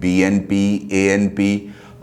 BNP, ANP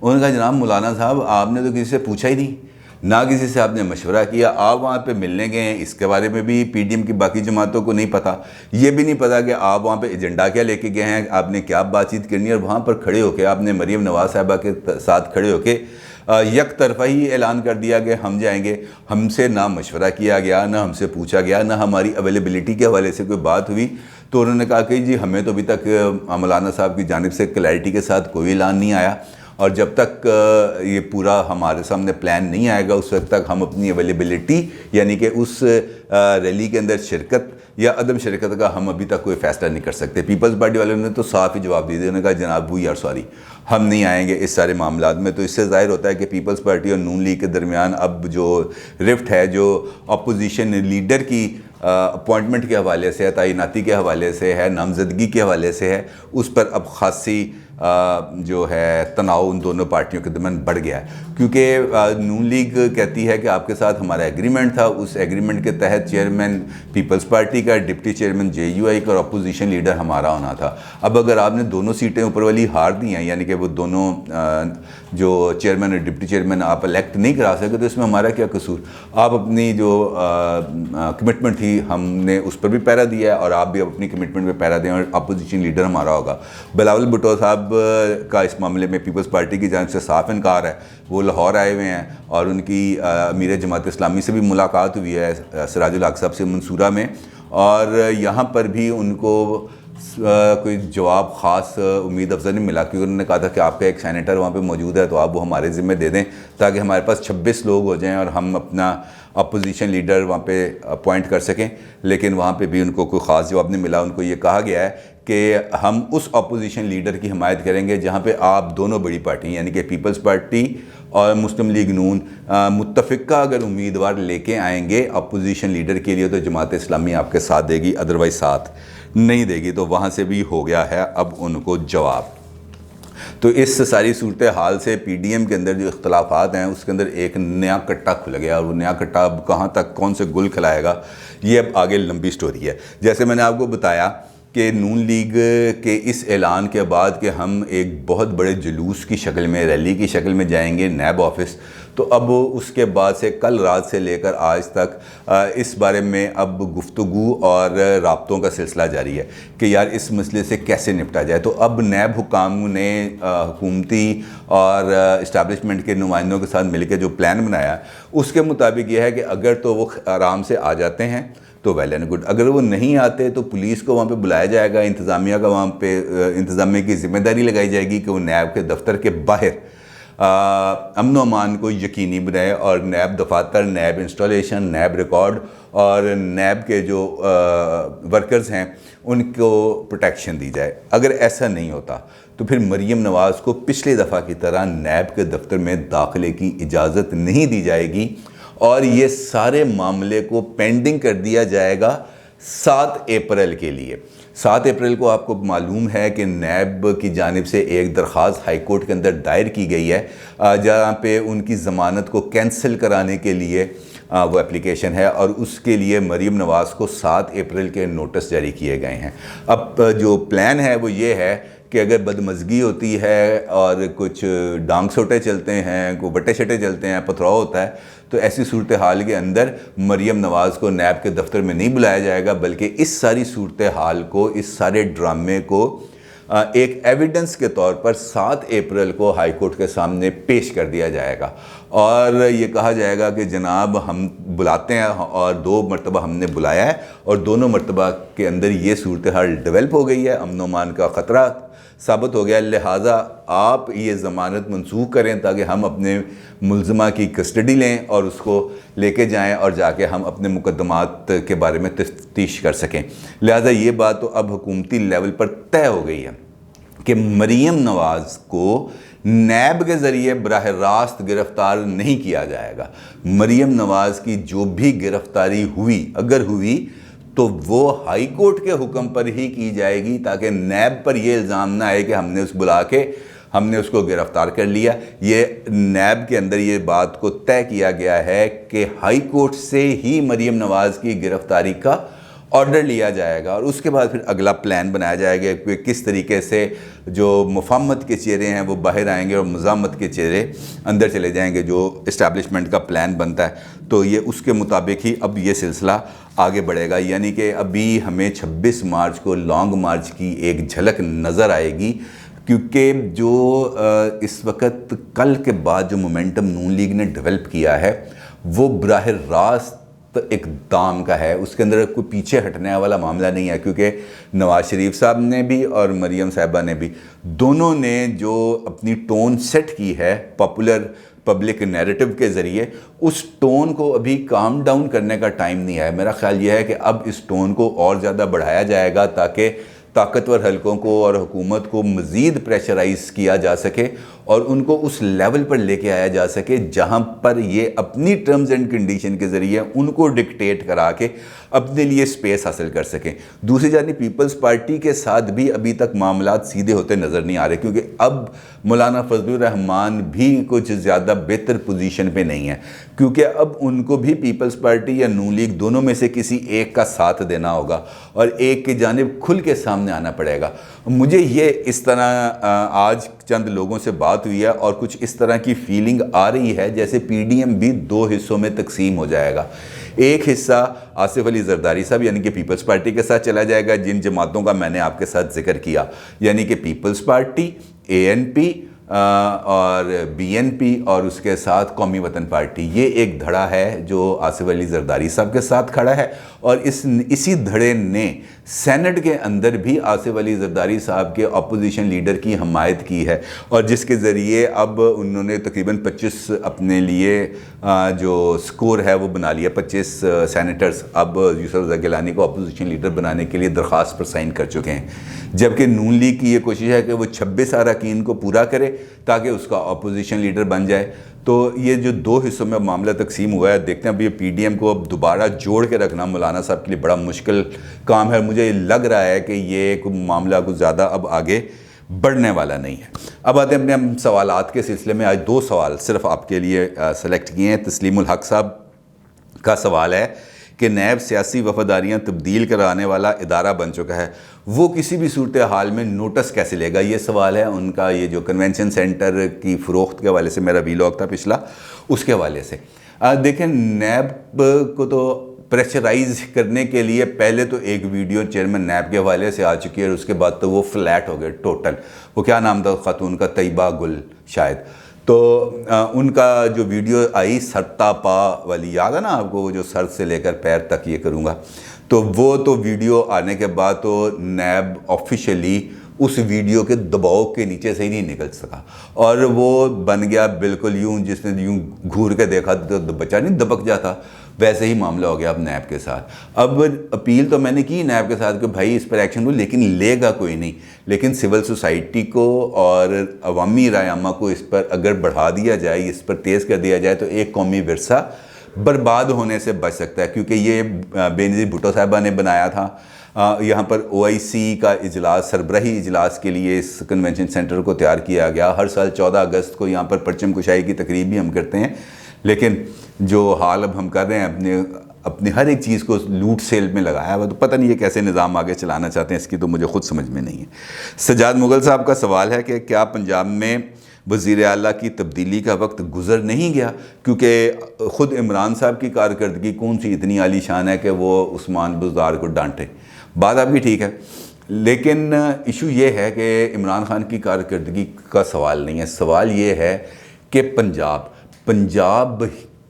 انہوں نے کہا جناب مولانا صاحب آپ نے تو کسی سے پوچھا ہی نہیں، نہ کسی سے آپ نے مشورہ کیا، آپ وہاں پہ ملنے گئے ہیں، اس کے بارے میں بھی پی ڈی ایم کی باقی جماعتوں کو نہیں پتہ، یہ بھی نہیں پتہ کہ آپ وہاں پہ ایجنڈا کیا لے کے گئے ہیں، آپ نے کیا بات چیت کرنی ہے، اور وہاں پر کھڑے ہو کے آپ نے مریم نواز صاحبہ کے ساتھ کھڑے ہو کے یک طرفہ ہی اعلان کر دیا کہ ہم جائیں گے۔ ہم سے نہ مشورہ کیا گیا، نہ ہم سے پوچھا گیا، نہ ہماری اویلیبلٹی کے حوالے سے کوئی بات ہوئی۔ تو انہوں نے کہا کہ جی ہمیں تو ابھی تک مولانا صاحب کی جانب سے کلیئرٹی کے ساتھ کوئی اعلان نہیں آیا، اور جب تک یہ پورا ہمارے سامنے پلان نہیں آئے گا اس وقت تک ہم اپنی اویلیبلٹی یعنی کہ اس ریلی کے اندر شرکت یا عدم شرکت کا ہم ابھی تک کوئی فیصلہ نہیں کر سکتے۔ پیپلز پارٹی والوں نے تو صاف ہی جواب دے دیا، انہوں نے کہا جناب وی آر سوری، ہم نہیں آئیں گے اس سارے معاملات میں۔ تو اس سے ظاہر ہوتا ہے کہ پیپلز پارٹی اور نون لیگ کے درمیان اب جو رفٹ ہے، جو اپوزیشن لیڈر کی اپوائنٹمنٹ کے حوالے سے ہے، تعیناتی کے حوالے سے ہے، نامزدگی کے حوالے سے ہے، اس پر اب خاصی جو ہے تناؤ ان دونوں پارٹیوں کے درمیان بڑھ گیا ہے، کیونکہ نون لیگ کہتی ہے کہ آپ کے ساتھ ہمارا ایگریمنٹ تھا، اس ایگریمنٹ کے تحت چیئرمین پیپلز پارٹی کا، ڈپٹی چیئرمین جے یو آئی کا اور اپوزیشن لیڈر ہمارا ہونا تھا۔ اب اگر آپ نے دونوں سیٹیں اوپر والی ہار دی ہیں، یعنی کہ وہ دونوں جو چیئرمین اور ڈپٹی چیئرمین آپ الیکٹ نہیں کرا سکتے، تو اس میں ہمارا کیا قصور؟ آپ اپنی جو کمٹمنٹ تھی ہم نے اس پر بھی پیرا دیا ہے، اور آپ بھی اپنی کمٹمنٹ پہ پیرا دیں، اور اپوزیشن لیڈر ہمارا ہوگا۔ بلاول بھٹو صاحب کا اس معاملے میں پیپلز پارٹی کی جانب سے صاف انکار ہے، وہ لاہور آئے ہوئے ہیں، اور ان کی امیر جماعت اسلامی سے بھی ملاقات ہوئی ہے سراج الحق صاحب سے منصورہ میں، اور یہاں پر بھی ان کو کوئی جواب خاص امید افزا نہیں ملا، کیونکہ انہوں نے کہا تھا کہ آپ کا ایک سینیٹر وہاں پہ موجود ہے تو آپ وہ ہمارے ذمہ دے دیں تاکہ ہمارے پاس 26 لوگ ہو جائیں اور ہم اپنا اپوزیشن لیڈر وہاں پہ اپوائنٹ کر سکیں۔ لیکن وہاں پہ بھی ان کو کوئی خاص جواب نہیں ملا۔ ان کو یہ کہا گیا ہے کہ ہم اس اپوزیشن لیڈر کی حمایت کریں گے جہاں پہ آپ دونوں بڑی پارٹی یعنی کہ پیپلز پارٹی اور مسلم لیگ نون متفقہ اگر امیدوار لے کے آئیں گے اپوزیشن لیڈر کے لیے، تو جماعت اسلامی آپ کے ساتھ دے گی، ادروائز ساتھ نہیں دے گی۔ تو وہاں سے بھی ہو گیا ہے اب ان کو جواب۔ تو اس ساری صورتحال سے پی ڈی ایم کے اندر جو اختلافات ہیں اس کے اندر ایک نیا کٹا کھل گیا، اور وہ نیا کٹا اب کہاں تک کون سے گل کھلائے گا یہ اب آگے لمبی سٹوری ہے۔ جیسے میں نے آپ کو بتایا کہ نون لیگ کے اس اعلان کے بعد کہ ہم ایک بہت بڑے جلوس کی شکل میں، ریلی کی شکل میں جائیں گے نیب آفس، تو اب اس کے بعد سے کل رات سے لے کر آج تک اس بارے میں اب گفتگو اور رابطوں کا سلسلہ جاری ہے کہ یار اس مسئلے سے کیسے نپٹا جائے۔ تو اب نیب حکام نے حکومتی اور اسٹیبلشمنٹ کے نمائندوں کے ساتھ مل کے جو پلان بنایا اس کے مطابق یہ ہے کہ اگر تو وہ آرام سے آ جاتے ہیں تو ویل اینڈ گڈ، اگر وہ نہیں آتے تو پولیس کو وہاں پہ بلایا جائے گا، انتظامیہ کا وہاں پہ انتظامیہ کی ذمہ داری لگائی جائے گی کہ وہ نیب کے دفتر کے باہر امن و امان کو یقینی بنائے، اور نیب دفاتر، نیب انسٹالیشن، نیب ریکارڈ اور نیب کے جو ورکرز ہیں ان کو پروٹیکشن دی جائے۔ اگر ایسا نہیں ہوتا تو پھر مریم نواز کو پچھلی دفعہ کی طرح نیب کے دفتر میں داخلے کی اجازت نہیں دی جائے گی، اور یہ سارے معاملے کو پینڈنگ کر دیا جائے گا 7 اپریل کے لیے۔ 7 اپریل کو آپ کو معلوم ہے کہ نیب کی جانب سے ایک درخواست ہائی کورٹ کے اندر دائر کی گئی ہے جہاں پہ ان کی ضمانت کو کینسل کرانے کے لیے وہ اپلیکیشن ہے، اور اس کے لیے مریم نواز کو 7 اپریل کے نوٹس جاری کیے گئے ہیں۔ اب جو پلان ہے وہ یہ ہے کہ اگر بدمزگی ہوتی ہے اور کچھ ڈانگ سوٹے چلتے ہیں، کوئی بٹے شٹے چلتے ہیں، پتھراؤ ہوتا ہے، تو ایسی صورتحال کے اندر مریم نواز کو نیب کے دفتر میں نہیں بلایا جائے گا، بلکہ اس ساری صورتحال کو، اس سارے ڈرامے کو ایک ایویڈنس کے طور پر 7 اپریل کو ہائی کورٹ کے سامنے پیش کر دیا جائے گا، اور یہ کہا جائے گا کہ جناب ہم بلاتے ہیں، اور 2 مرتبہ ہم نے بلایا ہے، اور دونوں مرتبہ کے اندر یہ صورتحال ڈیولپ ہو گئی ہے، امن و امان کا خطرہ ثابت ہو گیا، لہٰذا آپ یہ ضمانت منسوخ کریں تاکہ ہم اپنے ملزمہ کی کسٹڈی لیں اور اس کو لے کے جائیں، اور جا کے ہم اپنے مقدمات کے بارے میں تفتیش کر سکیں۔ لہٰذا یہ بات تو اب حکومتی لیول پر طے ہو گئی ہے کہ مریم نواز کو نیب کے ذریعے براہ راست گرفتار نہیں کیا جائے گا۔ مریم نواز کی جو بھی گرفتاری ہوئی، اگر ہوئی تو وہ ہائی کورٹ کے حکم پر ہی کی جائے گی، تاکہ نیب پر یہ الزام نہ آئے کہ ہم نے بلا کے ہم نے اس کو گرفتار کر لیا۔ یہ نیب کے اندر یہ بات کو طے کیا گیا ہے کہ ہائی کورٹ سے ہی مریم نواز کی گرفتاری کا آرڈر لیا جائے گا اور اس کے بعد پھر اگلا پلان بنایا جائے گا کہ کس طریقے سے جو مفاہمت کے چہرے ہیں وہ باہر آئیں گے اور مزاحمت کے چہرے اندر چلے جائیں گے. جو اسٹیبلشمنٹ کا پلان بنتا ہے تو یہ اس کے مطابق ہی اب یہ سلسلہ آگے بڑھے گا. یعنی کہ ابھی ہمیں 26 مارچ کو لانگ مارچ کی ایک جھلک نظر آئے گی, کیونکہ جو اس وقت کل کے بعد جو مومنٹم نون لیگ نے ڈیولپ کیا ہے وہ براہ راست اقدام کا ہے. اس کے اندر کوئی پیچھے ہٹنے والا معاملہ نہیں ہے, کیونکہ نواز شریف صاحب نے بھی اور مریم صاحبہ نے بھی دونوں نے جو اپنی ٹون سیٹ کی ہے پاپولر پبلک نیریٹو کے ذریعے, اس ٹون کو ابھی کام ڈاؤن کرنے کا ٹائم نہیں ہے. میرا خیال یہ ہے کہ اب اس ٹون کو اور زیادہ بڑھایا جائے گا تاکہ طاقتور حلقوں کو اور حکومت کو مزید پریشرائز کیا جا سکے اور ان کو اس لیول پر لے کے آیا جا سکے جہاں پر یہ اپنی ٹرمز اینڈ کنڈیشن کے ذریعے ان کو ڈکٹیٹ کرا کے اپنے لیے سپیس حاصل کر سکیں. دوسری جانب پیپلز پارٹی کے ساتھ بھی ابھی تک معاملات سیدھے ہوتے نظر نہیں آ رہے, کیونکہ اب مولانا فضل الرحمان بھی کچھ زیادہ بہتر پوزیشن پہ نہیں ہے, کیونکہ اب ان کو بھی پیپلز پارٹی یا نون لیگ دونوں میں سے کسی ایک کا ساتھ دینا ہوگا اور ایک کی جانب کھل کے سامنے آنا پڑے گا. مجھے یہ اس طرح آج چند لوگوں سے بات ہوئی ہے اور کچھ اس طرح کی فیلنگ آ رہی ہے جیسے پی ڈی ایم بھی 2 حصوں میں تقسیم ہو جائے گا. ایک حصہ آصف علی زرداری صاحب یعنی کہ پیپلز پارٹی کے ساتھ چلا جائے گا, جن جماعتوں کا میں نے آپ کے ساتھ ذکر کیا, یعنی کہ پیپلز پارٹی, اے این پی اور بی این پی اور اس کے ساتھ قومی وطن پارٹی. یہ ایک دھڑا ہے جو آصف علی زرداری صاحب کے ساتھ کھڑا ہے اور اسی دھڑے نے سینٹ کے اندر بھی آصف علی زرداری صاحب کے اپوزیشن لیڈر کی حمایت کی ہے, اور جس کے ذریعے اب انہوں نے تقریباً 25 اپنے لیے جو سکور ہے وہ بنا لیا. 25 سینیٹرز اب یوسف رضا گیلانی کو اپوزیشن لیڈر بنانے کے لیے درخواست پر سائن کر چکے ہیں, جبکہ نون لیگ کی یہ کوشش ہے کہ وہ 26 اراکین کو پورا کرے تاکہ اس کا اپوزیشن لیڈر بن جائے. تو یہ جو 2 حصوں میں معاملہ تقسیم ہوا ہے, دیکھتے ہیں اب یہ پی ڈی ایم کو اب دوبارہ جوڑ کے رکھنا مولانا صاحب کے لیے بڑا مشکل کام ہے. مجھے لگ رہا ہے کہ یہ معاملہ کچھ زیادہ اب آگے بڑھنے والا نہیں ہے. اب آتے ہیں اپنے ہم سوالات کے سلسلے میں. آج 2 سوال صرف آپ کے لیے سلیکٹ کیے ہیں. تسلیم الحق صاحب کا سوال ہے کہ نیب سیاسی وفاداریاں تبدیل کرانے والا ادارہ بن چکا ہے, وہ کسی بھی صورتحال میں نوٹس کیسے لے گا؟ یہ سوال ہے ان کا. یہ جو کنونشن سینٹر کی فروخت کے حوالے سے میرا ویلاگ تھا پچھلا, اس کے حوالے سے دیکھیں نیب کو تو پریشرائز کرنے کے لیے پہلے تو ایک ویڈیو چیئرمین نیب کے حوالے سے آ چکی ہے اور اس کے بعد تو وہ فلیٹ ہو گئے ٹوٹل. وہ کیا نام تھا خاتون کا, طیبہ گل شاید, تو ان کا جو ویڈیو آئی سرتا پا والی, یاد ہے نا آپ کو, وہ جو سر سے لے کر پیر تک یہ کروں گا, تو وہ تو ویڈیو آنے کے بعد تو نیب آفیشیلی اس ویڈیو کے دباؤ کے نیچے سے ہی نہیں نکل سکا اور وہ بن گیا بالکل یوں, جس نے یوں گھور کے دیکھا تو بچہ نہیں دبک جاتا, ویسے ہی معاملہ ہو گیا اب نیب کے ساتھ. اب اپیل تو میں نے کی نیب کے ساتھ کہ بھائی اس پر ایکشن لو, لیکن لے گا کوئی نہیں. لیکن سول سوسائٹی کو اور عوامی رائے عامہ کو اس پر اگر بڑھا دیا جائے, اس پر تیز کر دیا جائے, تو ایک قومی ورثہ برباد ہونے سے بچ سکتا ہے. کیونکہ یہ بے نظیر بھٹو صاحبہ نے بنایا تھا یہاں پر او آئی سی کا اجلاس, سربراہی اجلاس کے لیے اس کنونشن سینٹر کو تیار کیا گیا. ہر سال 14 اگست کو یہاں پر پرچم کشائی کی تقریب بھی ہم کرتے ہیں, لیکن جو حال اب ہم کر رہے ہیں اپنے ہر ایک چیز کو لوٹ سیل میں لگایا ہوا, تو پتہ نہیں یہ کیسے نظام آگے چلانا چاہتے ہیں, اس کی تو مجھے خود سمجھ میں نہیں ہے. سجاد مغل صاحب کا سوال ہے کہ کیا پنجاب میں وزیر اعلیٰ کی تبدیلی کا وقت گزر نہیں گیا, کیونکہ خود عمران صاحب کی کارکردگی کون سی اتنی عالی شان ہے کہ وہ عثمان بزدار کو ڈانٹے. بات آپ کی ٹھیک ہے, لیکن ایشو یہ ہے کہ عمران خان کی کارکردگی کا سوال نہیں ہے. سوال یہ ہے کہ پنجاب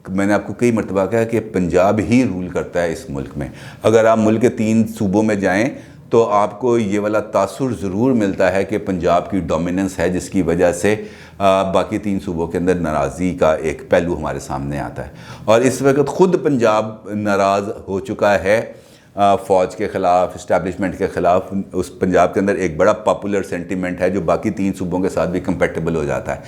میں نے آپ کو کئی مرتبہ کہا کہ پنجاب ہی رول کرتا ہے اس ملک میں. اگر آپ ملک کے 3 صوبوں میں جائیں تو آپ کو یہ والا تاثر ضرور ملتا ہے کہ پنجاب کی ڈومیننس ہے, جس کی وجہ سے باقی 3 صوبوں کے اندر ناراضی کا ایک پہلو ہمارے سامنے آتا ہے. اور اس وقت خود پنجاب ناراض ہو چکا ہے فوج کے خلاف, اسٹیبلشمنٹ کے خلاف. اس پنجاب کے اندر ایک بڑا پاپولر سینٹیمنٹ ہے جو باقی 3 صوبوں کے ساتھ بھی کمپیٹیبل ہو جاتا ہے.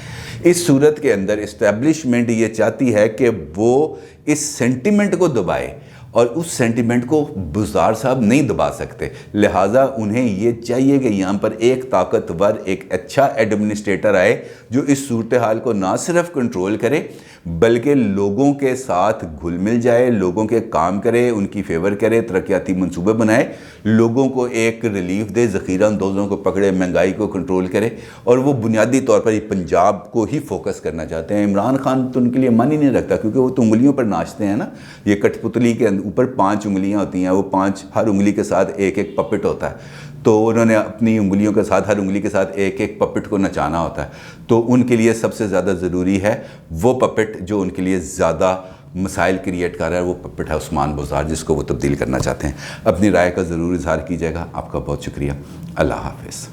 اس صورت کے اندر اسٹیبلشمنٹ یہ چاہتی ہے کہ وہ اس سینٹیمنٹ کو دبائے اور اس سینٹیمنٹ کو بزدار صاحب نہیں دبا سکتے، لہٰذا انہیں یہ چاہیے کہ یہاں پر ایک طاقتور، ایک اچھا ایڈمنسٹریٹر آئے جو اس صورتحال کو نہ صرف کنٹرول کرے بلکہ لوگوں کے ساتھ گھل مل جائے، لوگوں کے کام کرے، ان کی فیور کرے، ترقیاتی منصوبے بنائے، لوگوں کو ایک ریلیف دے، ذخیرہ اندوزوں کو پکڑے، مہنگائی کو کنٹرول کرے۔ اور وہ بنیادی طور پر پنجاب کو ہی فوکس کرنا چاہتے ہیں۔ عمران خان تو ان کے لیے من ہی نہیں رکھتا، کیونکہ وہ تو انگلیوں پر ناچتے ہیں نا، یہ کٹھ پتلی کے اوپر 5 انگلیاں ہوتی ہیں، وہ 5 ہر انگلی کے ساتھ ایک ایک پپٹ ہوتا ہے، تو انہوں نے اپنی انگلیوں کے ساتھ، ہر انگلی کے ساتھ ایک ایک پپٹ کو نچانا ہوتا ہے۔ تو ان کے لیے سب سے زیادہ ضروری ہے وہ پپٹ جو ان کے لیے زیادہ مسائل کریٹ کر رہا ہے، وہ پپٹ ہے عثمان بزدار، جس کو وہ تبدیل کرنا چاہتے ہیں۔ اپنی رائے کا ضرور اظہار کیجیے گا۔ آپ کا بہت شکریہ۔ اللہ حافظ۔